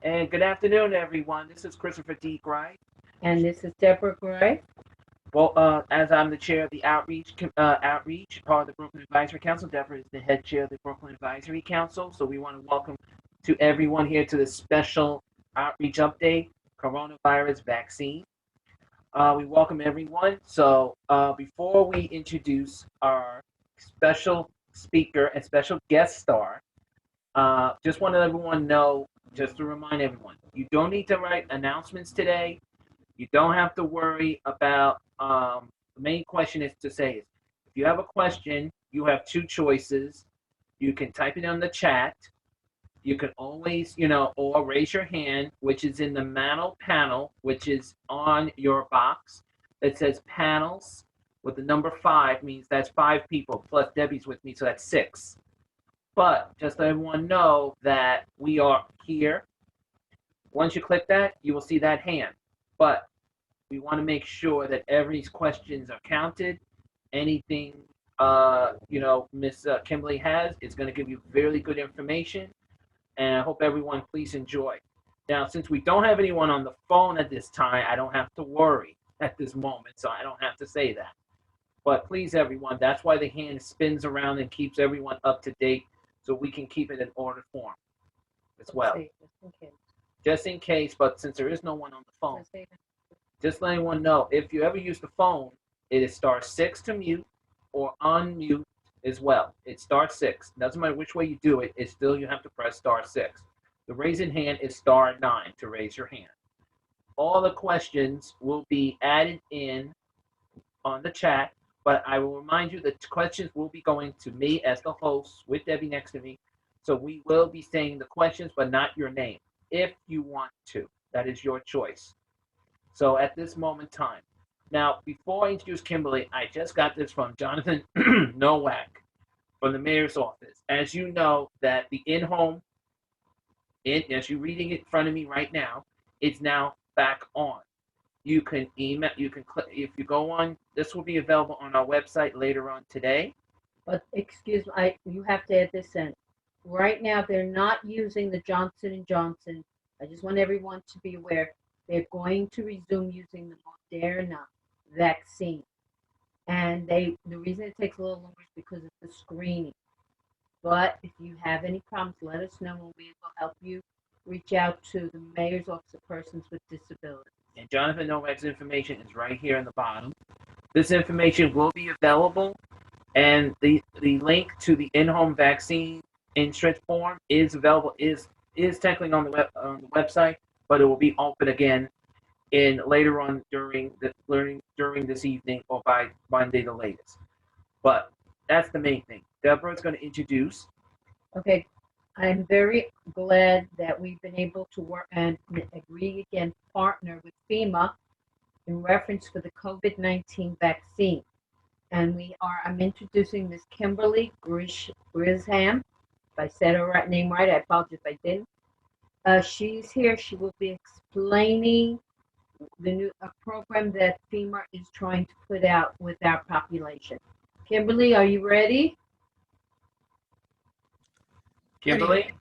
And good afternoon, everyone. This is Christopher D. Gray. And this is Deborah Gray. Well, as I'm the chair of the outreach part of the Brooklyn Advisory Council, Deborah is the head chair of the Brooklyn Advisory Council. So we want to welcome to everyone here to this special outreach update, coronavirus vaccine. We welcome everyone. So before we introduce our special speaker and special guest star, just want to let everyone know, just to remind everyone, you don't need to write announcements today. You don't have to worry about, the main question is to say, if you have a question, you have two choices. You can type it in the chat. You can always, or raise your hand, which is in the panel, which is on your box. It says panels with the number 5, means that's 5 people, plus Debbie's with me, so that's 6. But just let everyone know that we are here. Once you click that, you will see that hand. But we want to make sure that every questions are counted. Anything, Miss Kimberly has is going to give you really good information. And I hope everyone please enjoy. Now, since we don't have anyone on the phone at this time, I don't have to worry at this moment, so I don't have to say that. But please, everyone, that's why the hand spins around and keeps everyone up to date, so we can keep it in order form as well. Just in case, but since there is no one on the phone, just let anyone know, if you ever use the phone, it is *6 to mute or unmute as well. It's *6. Doesn't matter which way you do it, it's still you have to press *6. The raising hand is *9 to raise your hand. All the questions will be added in on the chat, but I will remind you that questions will be going to me as the host with Debbie next to me. So we will be saying the questions, but not your name, if you want to. That is your choice. So at this moment in time. Now, before I introduce Kimberly, I just got this from Jonathan Nowak from the mayor's office. As you know, that the in-home, as you're reading it in front of me right now, it's now back on. You can email, you can click, if you go on, this will be available on our website later on today. But excuse me, you have to add this in. Right now, they're not using the Johnson & Johnson. I just want everyone to be aware. They're going to resume using the Moderna vaccine. And the reason it takes a little longer is because of the screening. But if you have any problems, let us know, and we'll be able to help you. Reach out to the Mayor's Office of Persons with Disabilities. And Jonathan Novak's information is right here in the bottom. This information will be available, and the link to the in-home vaccine insurance form is available, is technically on the website, but it will be open again later on during this evening or by Monday the latest. But that's the main thing. Deborah's going to introduce. Okay, I'm very glad that we've been able to work and agree again, partner with FEMA in reference for the COVID-19 vaccine. And I'm introducing Ms. Kimberly Grisham. If I said her name right, I apologize if I didn't. She's here. She will be explaining the new program that FEMA is trying to put out with our population. Kimberly, are you ready? Kimberly?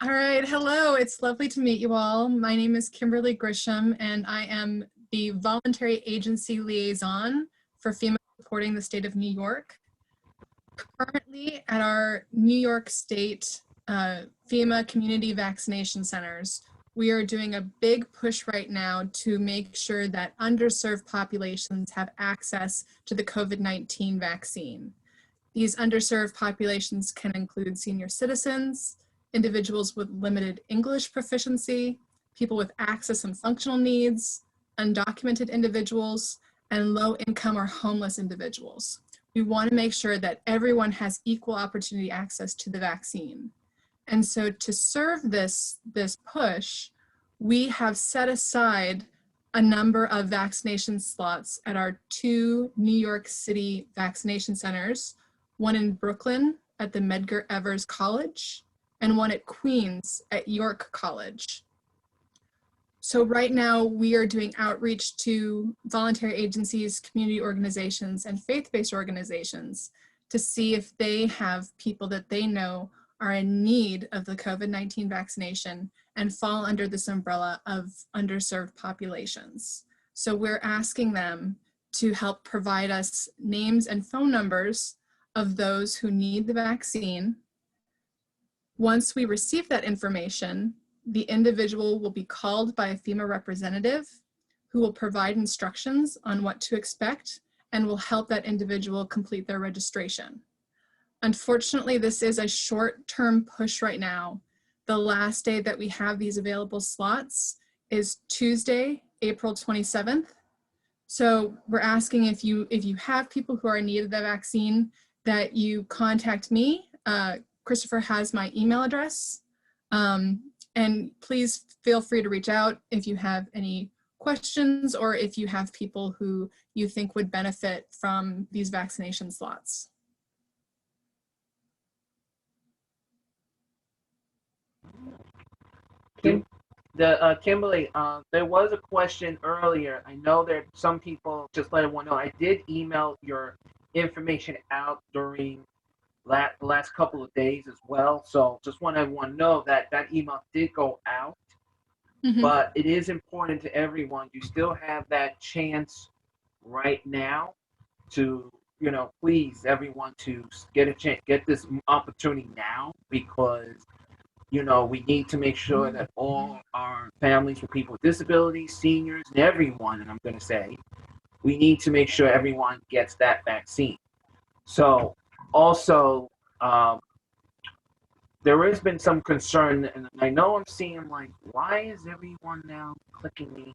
All right, hello, it's lovely to meet you all. My name is Kimberly Grisham, and I am the Voluntary Agency Liaison for FEMA supporting the state of New York. Currently at our New York State FEMA community vaccination centers, we are doing a big push right now to make sure that underserved populations have access to the COVID-19 vaccine. These underserved populations can include senior citizens, individuals with limited English proficiency, people with access and functional needs, undocumented individuals, and low-income or homeless individuals. We want to make sure that everyone has equal opportunity access to the vaccine. And so to serve this push, we have set aside a number of vaccination slots at our 2 New York City vaccination centers, one in Brooklyn at the Medgar Evers College, and one at Queens at York College. So right now we are doing outreach to voluntary agencies, community organizations, and faith-based organizations to see if they have people that they know are in need of the COVID-19 vaccination and fall under this umbrella of underserved populations. So we're asking them to help provide us names and phone numbers of those who need the vaccine. Once we receive that information, the individual will be called by a FEMA representative who will provide instructions on what to expect and will help that individual complete their registration. Unfortunately, this is a short-term push right now. The last day that we have these available slots is Tuesday, April 27th. So we're asking if you have people who are in need of the vaccine, that you contact me. Christopher has my email address. And please feel free to reach out if you have any questions or if you have people who you think would benefit from these vaccination slots. Kimberly, there was a question earlier. I know that some people, just let everyone know, I did email your information out during the last couple of days as well. So just want everyone to know that that email did go out. Mm-hmm. But it is important to everyone. You still have that chance right now to, please, everyone, to get a chance, get this opportunity now, because we need to make sure that all our families with people with disabilities, seniors, and everyone, and I'm going to say, we need to make sure everyone gets that vaccine. So also, there has been some concern, and I know I'm seeing, like, why is everyone now clicking me?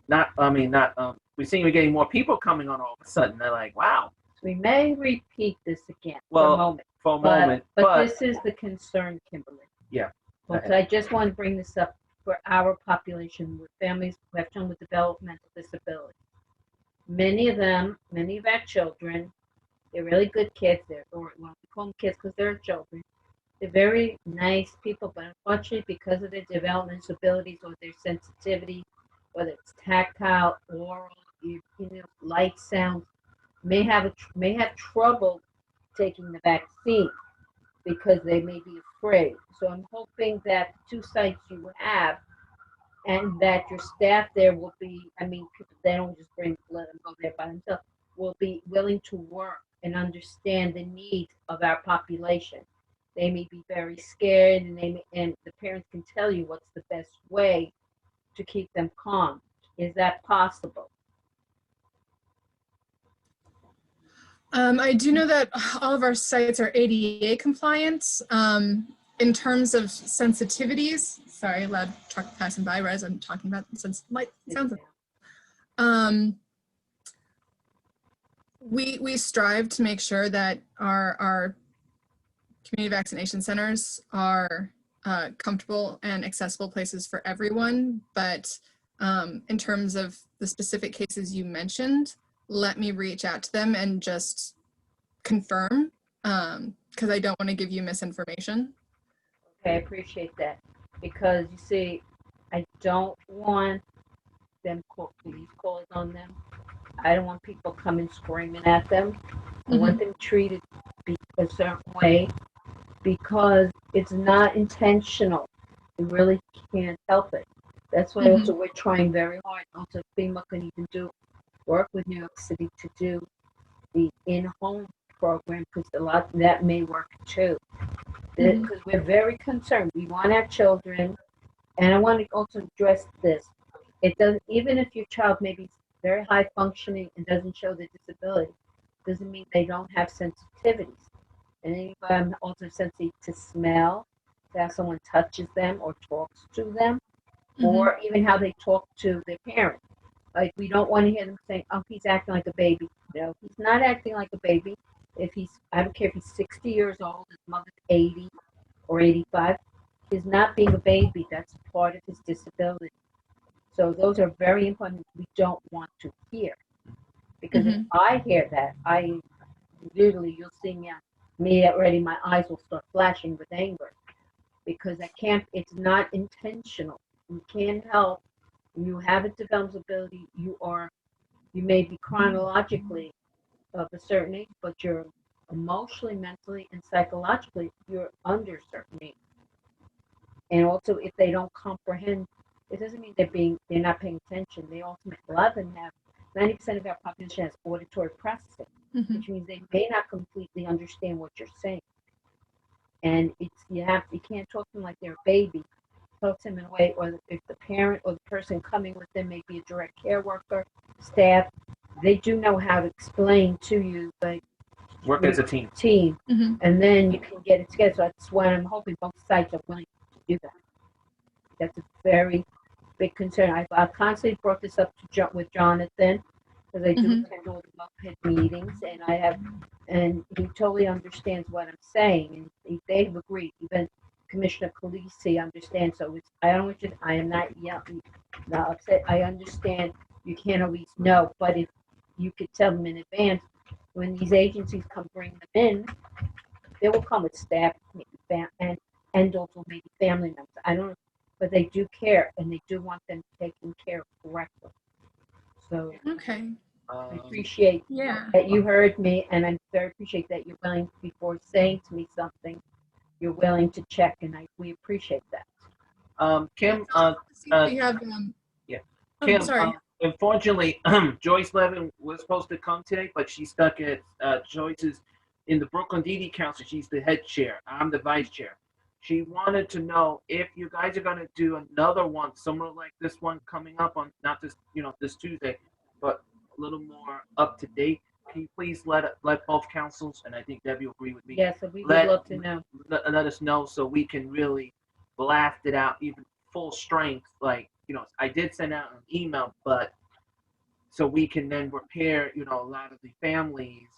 We're seeing we're getting more people coming on all of a sudden. They're like, wow. We may repeat this again for a moment. But this is the concern, Kimberly. Yeah. But I just want to bring this up for our population with families who have children with developmental disabilities. Many of our children, they're really good kids. We call them kids because they're children. They're very nice people, but unfortunately, because of their developmental abilities or their sensitivity, whether it's tactile, oral, light, sound, may have trouble taking the vaccine because they may be afraid. So I'm hoping that the 2 sites you have and that your staff there will be, people, they don't just let them go there by themselves, will be willing to work and understand the needs of our population. They may be very scared, and the parents can tell you what's the best way to keep them calm. Is that possible? I do know that all of our sites are ADA compliant. In terms of sensitivities, sorry, loud truck passing by as I'm talking about light sounds. We strive to make sure that our community vaccination centers are comfortable and accessible places for everyone. But in terms of the specific cases you mentioned, let me reach out to them and just confirm, because I don't want to give you misinformation. Okay, I appreciate that. Because you see, I don't want them police calls on them. I don't want people coming screaming at them. I want them treated a certain way because it's not intentional. We really can't help it. That's why also we're trying very hard. Also, FEMA can even work with New York City to do the in-home program, because a lot that may work too. Because we're very concerned. We want our children, and I want to also address this. It doesn't, even if your child may be very high functioning and doesn't show the disability, doesn't mean they don't have sensitivities. And anybody also sensitive to smell, to how someone touches them or talks to them, or even how they talk to their parents. Like, we don't want to hear them saying, "Oh, he's acting like a baby." No, he's not acting like a baby. I don't care if he's 60 years old, his mother's 80 or 85, he's not being a baby. That's part of his disability. So those are very important. We don't want to hear, because if I hear that, literally, you'll see me already. My eyes will start flashing with anger, because it's not intentional. You can't help. When you have a developmental ability, you may be chronologically of a certain age, but your emotionally, mentally, and psychologically, you're under certain age. And also, if they don't comprehend, it doesn't mean they're not paying attention. They also, a lot of them have, 90% of our population has auditory processing, Mhm. which means they may not completely understand what you're saying. And you can't talk to them like they're a baby. Talk to them in a way, or if the parent or the person coming with them may be a direct care worker, staff, they do know how to explain to you, like, Work as a team. Mhm. And then you can get it together. So that's why I'm hoping both sides are willing to do that. That's a very big concern. I've constantly brought this up with Jonathan, because I do attend all the MOPED meetings, and he totally understands what I'm saying, and they've agreed. Even Commissioner Khaleesi understands. So I am not yelling, not upset. I understand you can't always know, but if you could tell them in advance, when these agencies come bring them in, they will come with staff, maybe and also maybe family members. I don't know, but they do care, and they do want them taken care of correctly. So Okay. I appreciate Yeah. that you heard me, and I very appreciate that you're willing, before saying to me something, you're willing to check, and we appreciate that. Kim, We have. yeah. Oh, Kim, sorry. unfortunately, Joyce Levin was supposed to come today, but she's stuck at Joyce's in the Brooklyn DD Council. She's the head chair. I'm the vice chair. She wanted to know if you guys are going to do another one, similar like this one coming up on not this, this Tuesday, but a little more up to date. Can you please let both councils, and I think Debbie will agree with me. Yeah, so we would love to know. Let us know so we can really blast it out even full strength. Like, I did send out an email, but so we can then prepare, a lot of the families,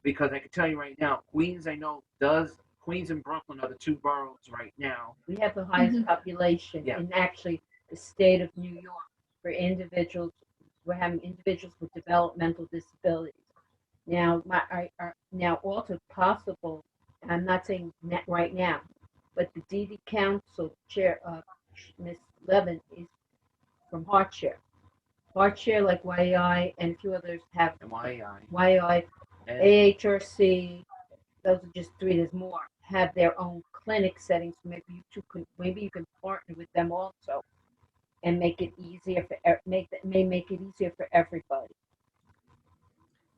because I can tell you right now, Queens, I know Queens and Brooklyn are the two boroughs right now. We have the highest population in actually the state of New York for individuals. We're having individuals with developmental disabilities. Now, now also possible, I'm not saying right now, but the DD Council Chair, Ms. Levin, is from Heartshare. Heartshare, like YI and a few others have. YI, AHRC, those are just three. There's more. Have their own clinic settings. Maybe you can partner with them also, and make it easier make it easier for everybody.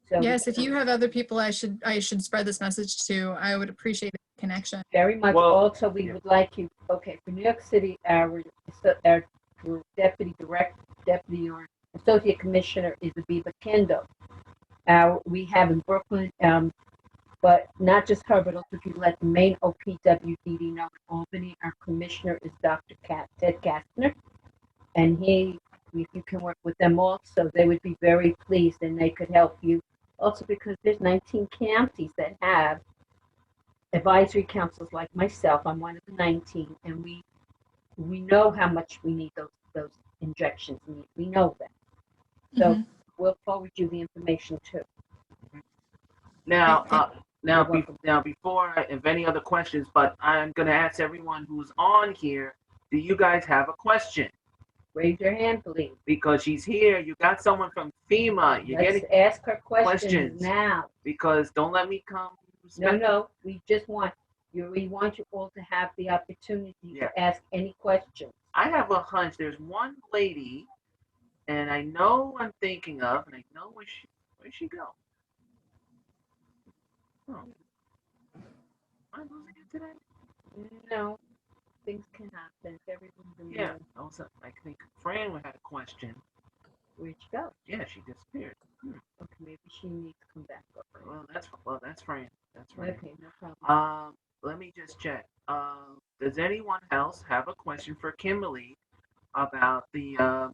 So yes, if you have other people I should spread this message to, I would appreciate the connection. Very much. Well, also, we would like you. Okay, for New York City, our deputy or associate commissioner is Aviva Kendo. We have in Brooklyn, but not just her, but also if you let the main OPWDD know in Albany, our commissioner is Dr. Ted Kastner, and if you can work with them also, they would be very pleased, and they could help you. Also, because there's 19 counties that have advisory councils like myself. I'm one of the 19, and we know how much we need those injections. We know that. So we'll forward you the information too. Now, before, if any other questions, but I'm going to ask everyone who's on here, do you guys have a question? Raise your hand, please. Because she's here. You got someone from FEMA. Let's ask her questions now. Because don't let me come. No. We just want you. We want you all to have the opportunity to ask any questions. I have a hunch. There's one lady, and I know I'm thinking of, and I know where'd she go? Oh. Am I losing it today? No. Things can happen. Everyone's in Yeah. I think Fran had a question. Where'd she go? Yeah, she disappeared. Okay, maybe she needs to come back. Well, that's Fran. That's Fran. Okay, no problem. Let me just check. Does anyone else have a question for Kimberly about the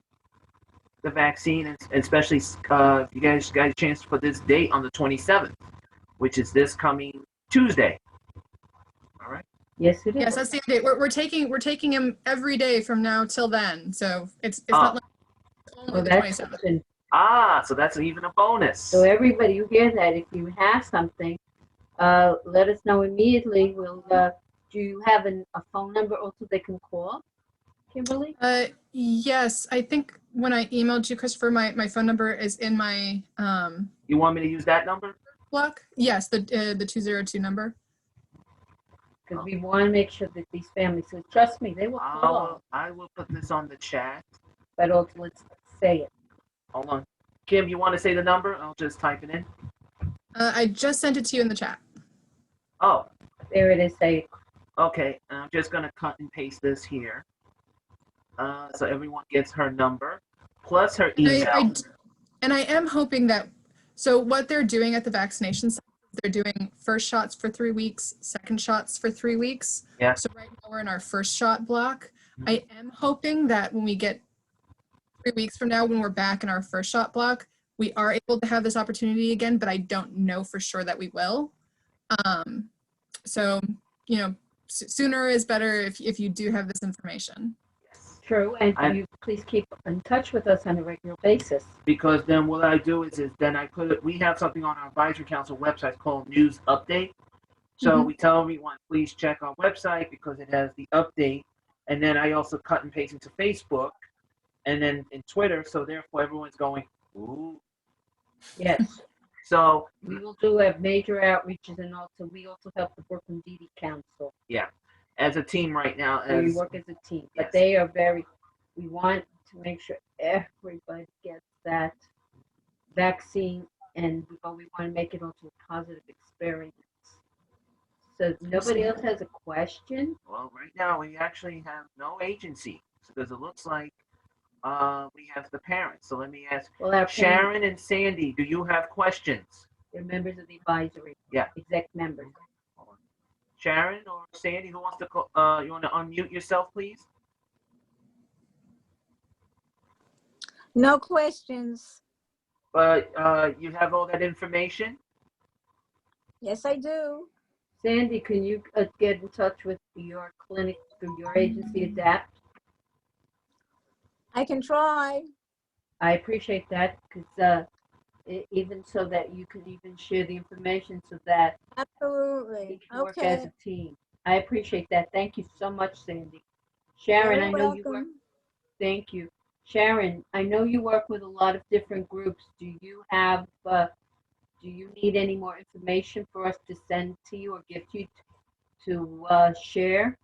vaccine, and especially if you guys got a chance to put this date on the 27th, which is this coming Tuesday. All right. Yes, it is. Yes, that's the date. We're taking him every day from now till then. So it's not like only the 27th. So that's even a bonus. So everybody, you hear that? If you have something, let us know immediately. We'll. Do you have a phone number also they can call, Kimberly? Yes, I think when I emailed you, Christopher, my phone number is in my. You want me to use that number? block? Yes, the 202 number. Because we want to make sure that these families, so trust me, they will call. I will put this on the chat. But also, let's say it. Hold on. Kim, you want to say the number? I'll just type it in. I just sent it to you in the chat. Oh, There it is. Say it. okay. I'm just going to cut and paste this here. So everyone gets her number plus her email. And I am hoping that, so what they're doing at the vaccination site, they're doing first shots for 3 weeks, second shots for 3 weeks. Yeah. So right now we're in our first shot block. I am hoping that when we get 3 weeks from now, when we're back in our first shot block, we are able to have this opportunity again, but I don't know for sure that we will. So, you know, sooner is better if you do have this information. True, and you please keep in touch with us on a regular basis. Because then what I do is then I put it, we have something on our advisory council website called News Update. So we tell everyone, please check our website because it has the update. And then I also cut and paste into Facebook and then in Twitter. So therefore everyone's going, ooh. Yes. So we will do a major outreaches, and also we also help the Brooklyn DD Council. Yeah. As a team right now. We work as a team, but they are we want to make sure everybody gets that vaccine, and we want to make it also a positive experience. So nobody else has a question? Well, right now we actually have no agency because it looks like we have the parents. So let me ask Sharon and Sandy, do you have questions? They're members of the advisory. Yeah. Exec members. Sharon or Sandy, who wants to call, you want to unmute yourself, please? No questions. But you have all that information? Yes, I do. Sandy, can you get in touch with your clinic through your agency, ADAPT? I can try. I appreciate that because even so that you can even share the information so that Absolutely. we can work as a team. I appreciate that. Thank you so much, Sandy. Sharon, I know you work. Thank you. Sharon, I know you work with a lot of different groups. Do you have, do you need any more information for us to send to you or give you to share?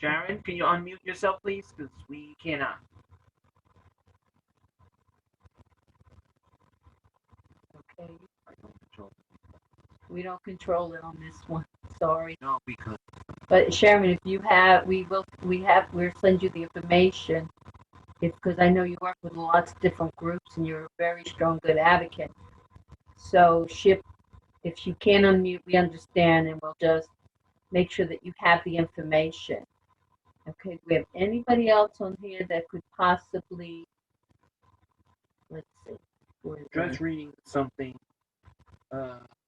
Sharon, can you unmute yourself, please? Because we cannot. Okay. We don't control it on this one. Sorry. No, we could. But Sharon, if you have, we'll send you the information. Because I know you work with lots of different groups and you're a very strong, good advocate. So if you can't unmute, we understand, and we'll just make sure that you have the information. Okay, do we have anybody else on here that could possibly, let's see. Just reading something,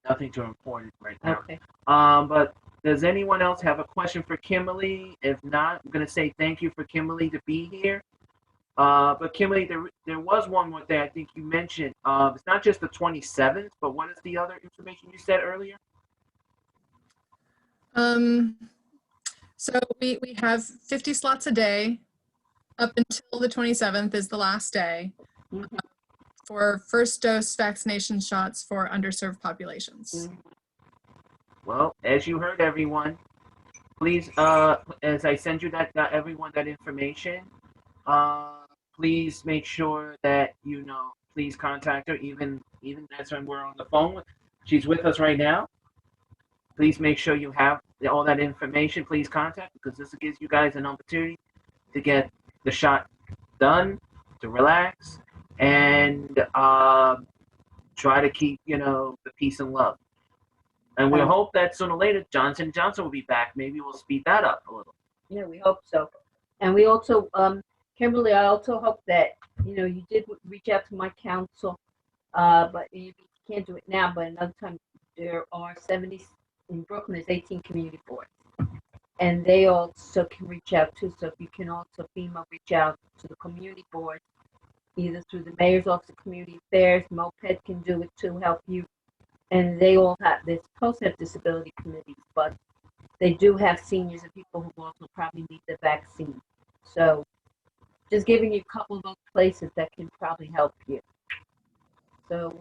nothing too important right now. Okay. But does anyone else have a question for Kimberly? If not, I'm going to say thank you for Kimberly to be here. But Kimberly, there was one more thing I think you mentioned. It's not just the 27th, but what is the other information you said earlier? So we have 50 slots a day up until the 27th is the last day for first dose vaccination shots for underserved populations. Well, as you heard, everyone, please, as I send you that everyone that information, please make sure that please contact her. Even that's when we're on the phone. She's with us right now. Please make sure you have all that information. Please contact, because this gives you guys an opportunity to get the shot done, to relax, and try to keep the peace and love. And we hope that sooner or later Johnson & Johnson will be back. Maybe we'll speed that up a little. Yeah, we hope so. And we also, Kimberly, I also hope that you did reach out to my council, but you can't do it now. But another time, there are 70 in Brooklyn. There's 18 community boards, and they also can reach out too. So if you can also FEMA reach out to the community board, either through the mayor's office of community affairs, MOPED can do it to help you, and they all have. They're supposed to have disability committees, but they do have seniors and people who also probably need the vaccine. So just giving you a couple of those places that can probably help you. So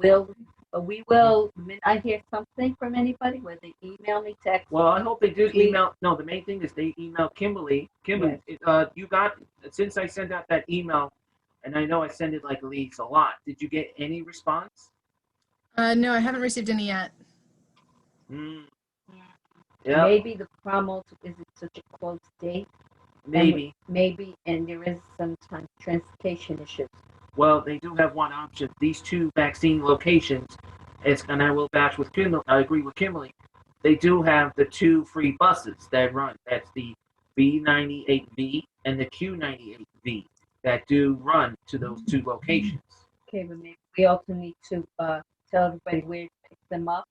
we will, the minute I hear something from anybody, whether they email me, text. Well, I hope they do Tweet. email. No, the main thing is they email Kimberly. Kimberly, you got, since I sent out that email, and I know I send it like at least a lot. Did you get any response? No, I haven't received any yet. Yeah, Maybe the problem also is it's such a close date. maybe. And there is sometimes transportation issues. Well, they do have one option. These two vaccine locations, and I will vouch with Kimberly. I agree with Kimberly. They do have the two free buses that run. That's the B98V and the Q98V that do run to those two locations. Okay, but maybe we also need to tell everybody where to pick them up,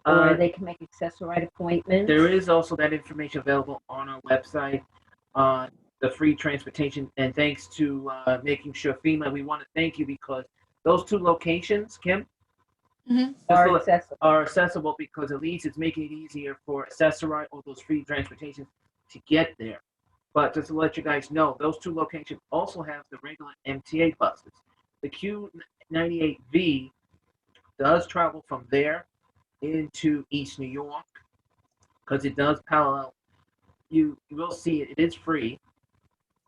or they can make accessory appointments. There is also that information available on our website on the free transportation. And thanks to making sure FEMA, we want to thank you because those two locations, Kim, are accessible because at least it's making it easier for accessory or those free transportation to get there. But just to let you guys know, those two locations also have the regular MTA buses. The Q98V does travel from there into East New York because it does parallel. You will see it. It is free.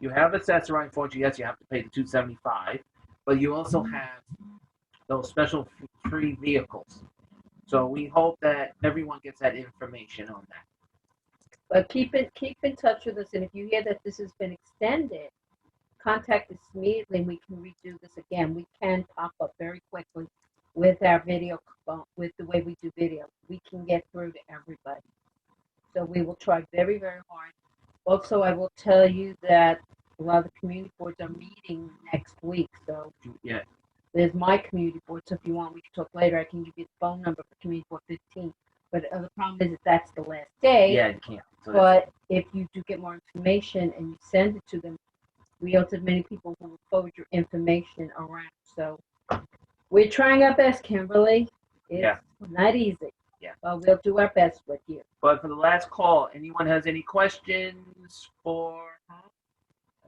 You have accessory. Unfortunately, yes, you have to pay the $275, but you also have those special free vehicles. So we hope that everyone gets that information on that. But keep in touch with us, and if you hear that this has been extended, contact us immediately, and we can redo this again. We can pop up very quickly with our video, with the way we do video. We can get through to everybody. So we will try very, very hard. Also, I will tell you that a lot of the community boards are meeting next week. So Yeah. there's my community board. So if you want, we can talk later. I can give you the phone number for community board 15. But the problem is that that's the last day. Yeah, you can't. So but if you do get more information and you send it to them, we also have many people who will forward your information around. So we're trying our best, Kimberly. It's not easy. Yeah. But we'll do our best with you. But for the last call, anyone has any questions for her?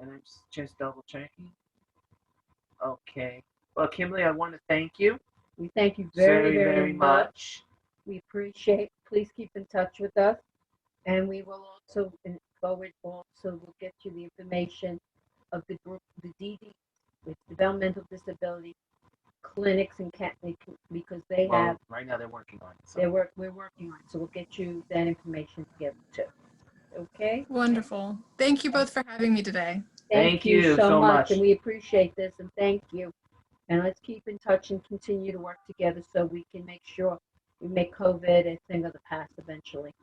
And I'm just double checking. Okay. Well, Kimberly, I want to thank you. We thank you very, very much. We appreciate. Please keep in touch with us, and we will also forward. Also, we'll get you the information of the group, the DD, with developmental disability clinics and because they have. Right now they're working on it. So. We're working on it, so we'll get you that information together too. Okay. Wonderful. Thank you both for having me today. Thank you so much, and we appreciate this, and thank you. And let's keep in touch and continue to work together so we can make sure we make COVID a thing of the past eventually.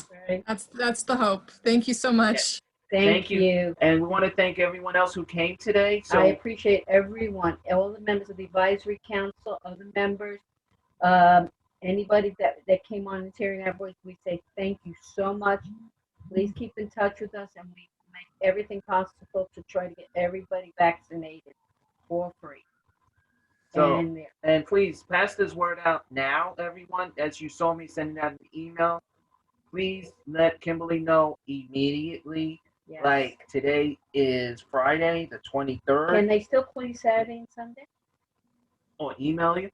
All right. That's the hope. Thank you so much. Thank you. And we want to thank everyone else who came today. So I appreciate everyone, all the members of the advisory council, other members, anybody that came on and hearing our voice. We say thank you so much. Please keep in touch with us, and we make everything possible to try to get everybody vaccinated for free. So, and please pass this word out now, everyone. As you saw me sending out an email, please let Kimberly know immediately. Yes. Like today is Friday, the 23rd. Can they still call you Saturday and Sunday? Or email you?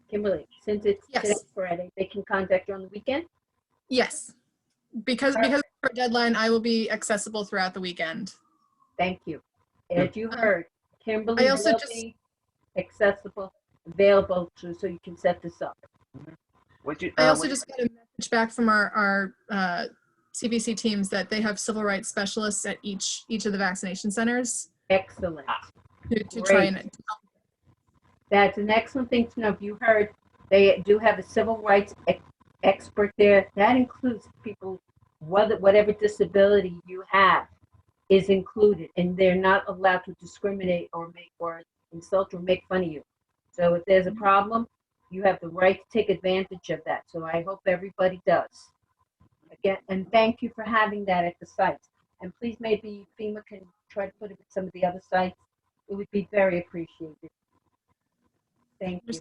Kimberly, since it's today's Friday, they can contact you on the weekend? Yes. Because of our deadline, I will be accessible throughout the weekend. Thank you. As you heard, Kimberly will be accessible, available to, so you can set this up. I also just got a message back from our CBC teams that they have civil rights specialists at each of the vaccination centers. Excellent. To try and help. That's an excellent thing to know. If you heard, they do have a civil rights expert there. That includes people, whatever disability you have is included, and they're not allowed to discriminate or insult or make fun of you. So if there's a problem, you have the right to take advantage of that. So I hope everybody does. Again, and thank you for having that at the sites. And please, maybe FEMA can try to put it at some of the other sites. It would be very appreciated. Thank you.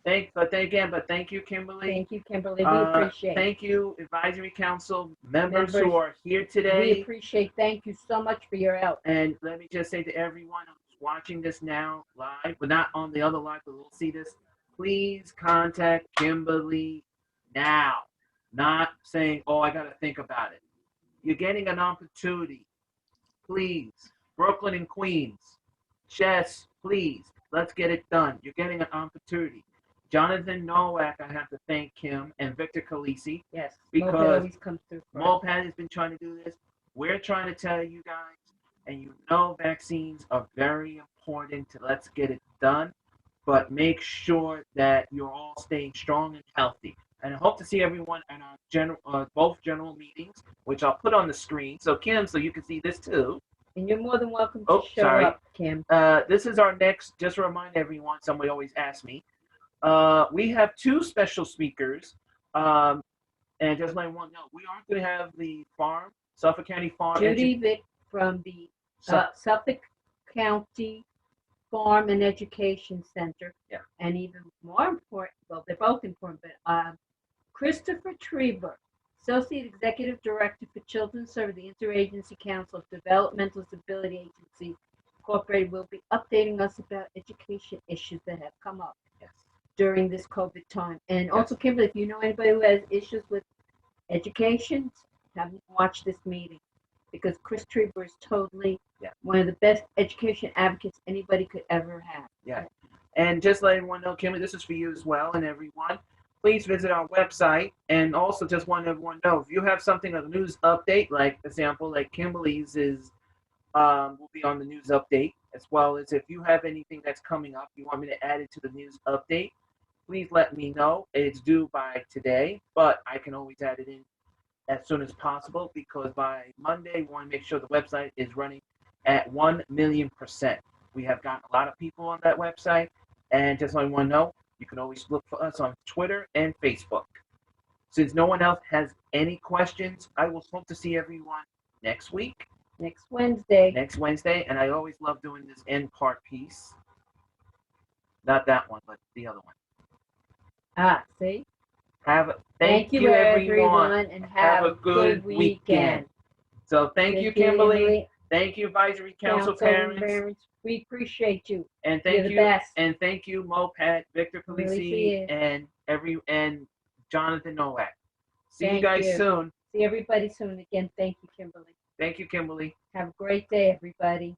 Thank you, Kimberly. Thank you, Kimberly. We appreciate it. Thank you, Advisory Council members Members, who are here We today. appreciate. Thank you so much for your help. And let me just say to everyone who's watching this now live, but not on the other live, but we'll see this, please contact Kimberly now. Not saying, oh, I got to think about it. You're getting an opportunity. Please. Brooklyn and Queens. Chess, please. Let's get it done. You're getting an opportunity. Jonathan Nowak, I have to thank him, and Victor Calisi. Yes, Because Moped always comes through for us. Moped has been trying to do this. We're trying to tell you guys, and you know vaccines are very important to let's get it done, but make sure that you're all staying strong and healthy. And I hope to see everyone at our both general meetings, which I'll put on the screen. So Kim, so you can see this too. And you're more than welcome to show sorry. up, Kim. This is our next, just to remind everyone, somebody always asks me. We have 2 special speakers. And just let everyone know, we are going to have the farm, Suffolk County Farm. Judy Vick from the Suffolk County Farm and Education Center. Yeah. And even more important, well, they're both important, but Christopher Trieber, Associate Executive Director for Children's Service, the Interagency Council of Developmental Disability Agency Incorporated, will be updating us about education issues that have come up during this COVID time. And also, Kimberly, if you know anybody who has issues with education, have them watch this meeting, because Chris Trieber is totally one of the best education advocates anybody could ever have. Yeah. And just let everyone know, Kimberly, this is for you as well, and everyone. Please visit our website, and also just want everyone to know, if you have something, a news update, like example, like Kimberly's is, will be on the news update, as well as if you have anything that's coming up, you want me to add it to the news update, please let me know. It's due by today, but I can always add it in as soon as possible, because by Monday, we want to make sure the website is running at 1,000,000%. We have gotten a lot of people on that website, and just let everyone know, you can always look for us on Twitter and Facebook. Since no one else has any questions, I will hope to see everyone next week. Next Wednesday. Next Wednesday, and I always love doing this end part piece. Not that one, but the other one. See? Thank you everyone, and have a good weekend. So thank you, Kimberly. Thank you, Advisory Council parents. We appreciate you. And You're thank the you, best. and thank you, Moped, Victor Really Calisi, and Jonathan Nowak. See you Thank guys you. soon. See everybody soon again. Thank you, Kimberly. Thank you, Kimberly. Have a great day, everybody.